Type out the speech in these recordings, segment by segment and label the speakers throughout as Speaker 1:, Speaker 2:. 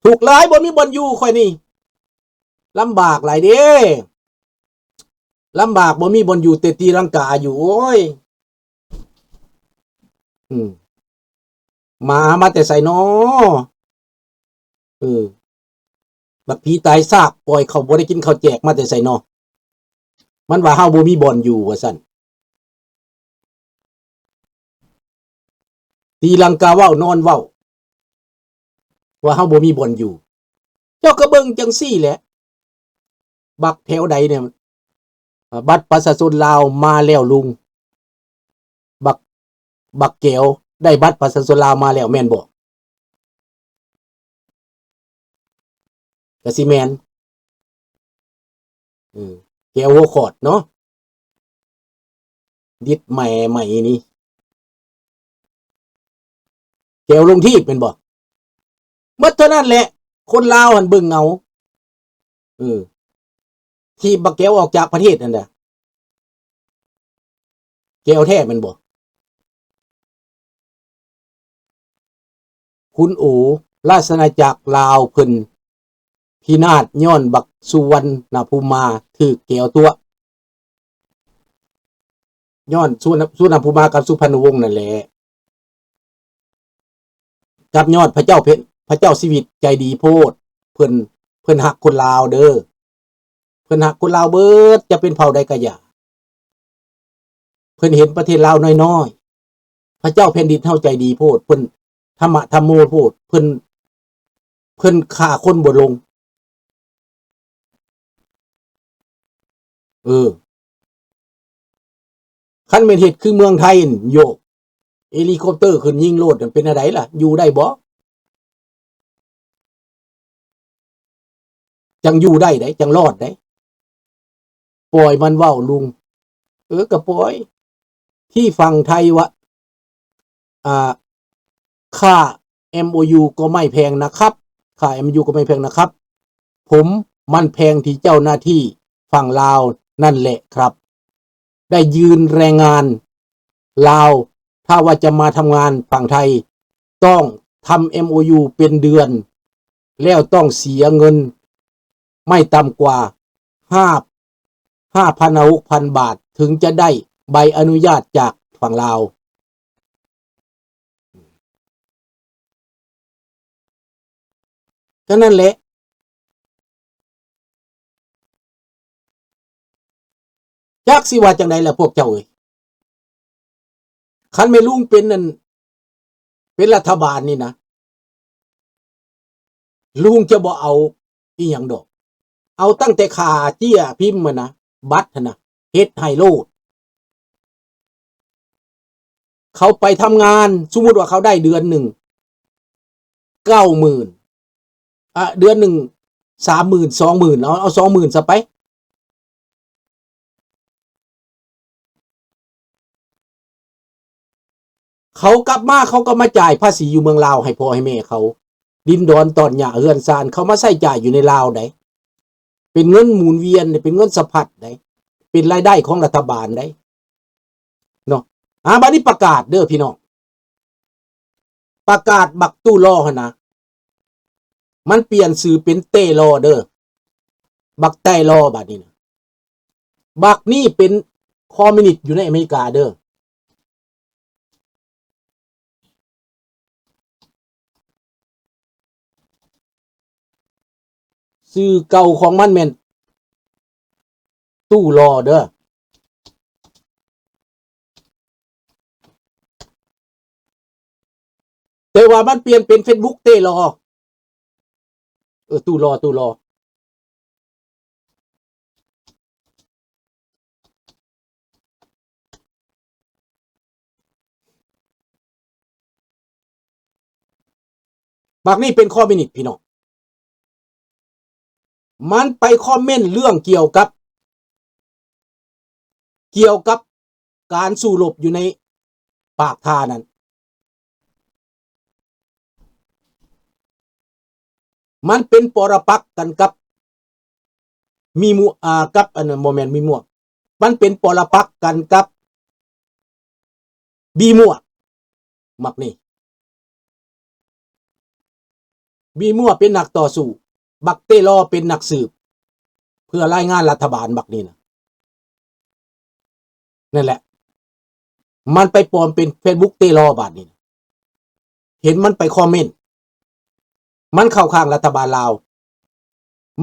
Speaker 1: ถูกหลายบ่มีบ่อนอยู่ค่อยนี่ลำบากหลายเด้ลำบากบ่มีบ่อนอยู่แต่ตีลังกาอยู่โอ้ยมาแต่ใส่น้อบักผีตายซากปล่อยเขาบ่ได้กินข้าวแจกมาแต่ใส่น้อมันว่าเฮาบ่มีบ่อนอยู่ว่าซั่นตีลังกาเว้านอนเว้าว่าเฮาบ่มีบ่อนอยู่เจ้าก็เบิ่งจังซี่แหละบักแถวใดเนี่ยบัตรประชาชนลาวมาแล้วลุงบักแก้วได้บัตรประชาชนลาวมาแล้วแม่นบ่ก็สิแม่นแก้วหัวขอดเนาะดิดใหม่นี่แก้วลงที่เป็นบ่หมดเท่านั้นแหละคนลาวหันเบิ่งเอาที่บักแก้วออกจากประเทศนั่นน่ะแก้วแท้มันบ่คุณโอราชอาณาจักรลาวเพิ่นพินาศย้อนบักสุวรรณภูมาถือแก้วตัวย้อนสุวรรณภูมากับสุพรรณวงศ์นั่นแหละกับยอดพระเจ้าเพชรพระเจ้าชีวิตใจดีโพดเพิ่นหักคนลาวเด้อเพิ่นหักคนลาวเบิดจะเป็นเผ่าใดก็อย่าเพิ่นเห็นประเทศลาวน้อยๆพระเจ้าแผ่นดินเฮาใจดีโพดเพิ่นธรรมะธรรมโมโพดเพิ่นฆ่าคนบ่ลงคันแม่นเฮ็ดคือเมืองไทยโยกเฮลิคอปเตอร์ขึ้นยิงโลดเป็นอะไรล่ะอยู่ได้บ่จังอยู่ได้ไดจังรอดได้ปล่อยมันเว้าลุงก็ปล่อยที่ฝั่งไทยวะค่า MOU ก็ไม่แพงนะครับค่า MOU ก็ไม่แพงนะครับผมมันแพงที่เจ้าหน้าที่ฝั่งลาวนั่นแหละครับได้ยืนแรงงานลาวถ้าว่าจะมาทำงานฝั่งไทยต้องทำ MOU เป็นเดือนแล้วต้องเสียเงินไม่ต่ำกว่า5,000 6,000 บาทถึงจะได้ใบอนุญาตจากฝั่งลาวก็นั่นแหละจักสิว่าจังได๋ล่ะพวกเจ้าเอ้ยคันแม่ลุงเป็นนั่นเป็นรัฐบาลนี่นะลุงจะบ่เอาอีหยังดอกเอาตั้งแต่ค่าเจี้ยพิมพ์มานะบัตรนะเฮ็ดให้โลดเขาไปทำงานสมมุติว่าเขาได้เดือนหนึ่ง 90,000เดือนหนึ่ง 30,000 20,000เอา 20,000 ซะไปเขากลับมาเขาก็มาจ่ายภาษีอยู่เมืองลาวให้พ่อให้แม่เขาดินดอนตอนหญ้าเฮือนซานเขามาใช้จ่ายอยู่ในลาวได้เป็นเงินหมุนเวียนเป็นเงินสะพัดได้เป็นรายได้ของรัฐบาลได้เนาะบัดนี้ประกาศเด้อพี่น้องประกาศบักตู้ล่อหั่นนะมันเปลี่ยนชื่อเป็นเต้ล่อเด้อบักไต้ล่อบัดนี้นะบักนี่เป็นคอมมิวนิสต์อยู่ในอเมริกาเด้อชื่อเก่าของมันแม่นตู้ล่อเด้อแต่ว่ามันเปลี่ยนเป็น Facebook เต้ล่อตู้ล่อบักนี่เป็นคอมมิวนิสต์พี่น้องมันไปคอมเมนต์เรื่องเกี่ยวกับการสู้รบอยู่ในปากทานั้นมันเป็นปรปักษ์กันกับมีมัวกับอันนั้นโมเมนต์มีมัวมันเป็นปรปักษ์กันกับบีมัวมักนี่ บีมั่วเป็นนักต่อสู้บักเต้รอเป็นนักสืบเพื่อรายงานรัฐบาลบักนี่นะนั่นแหละมันไปปลอมเป็น Facebook เต้รอบาดนี้เห็นมันไปคอมเมนต์มันเข้าข้างรัฐบาลลาว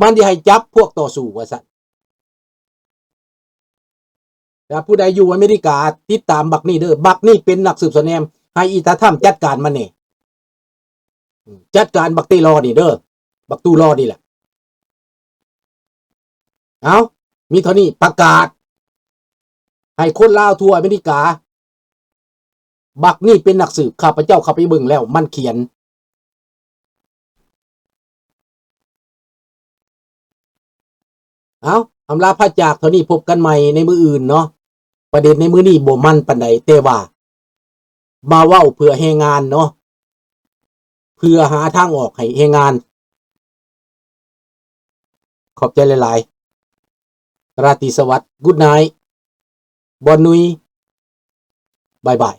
Speaker 1: มันจะให้จับพวกต่อสู้ว่าซั่นแต่ผู้ใดอยู่อเมริกาติดตามบักนี่เด้อบักนี่เป็นนักสืบสวนแนมให้อีตาถ้ำจัดการมันนี่จัดการบักเต้รอนี่เด้อบักตู้รอนี่แหละเอามีเท่านี้ประกาศให้คนลาวทั่วอเมริกาบักนี่เป็นนักสืบข้าพเจ้าเข้าไปเบิ่งแล้วมันเขียนเอาอำลาพระจากเท่านี้พบกันใหม่ในมื้ออื่นเนาะประเด็นในมื้อนี้บ่มันปานใดแต่ว่ามาเว้าเพื่อแรงงานเนาะเพื่อหาทางออกให้แรงงานขอบใจหลายๆราตรีสวัสดิ์ Good night บอนนุยบายบาย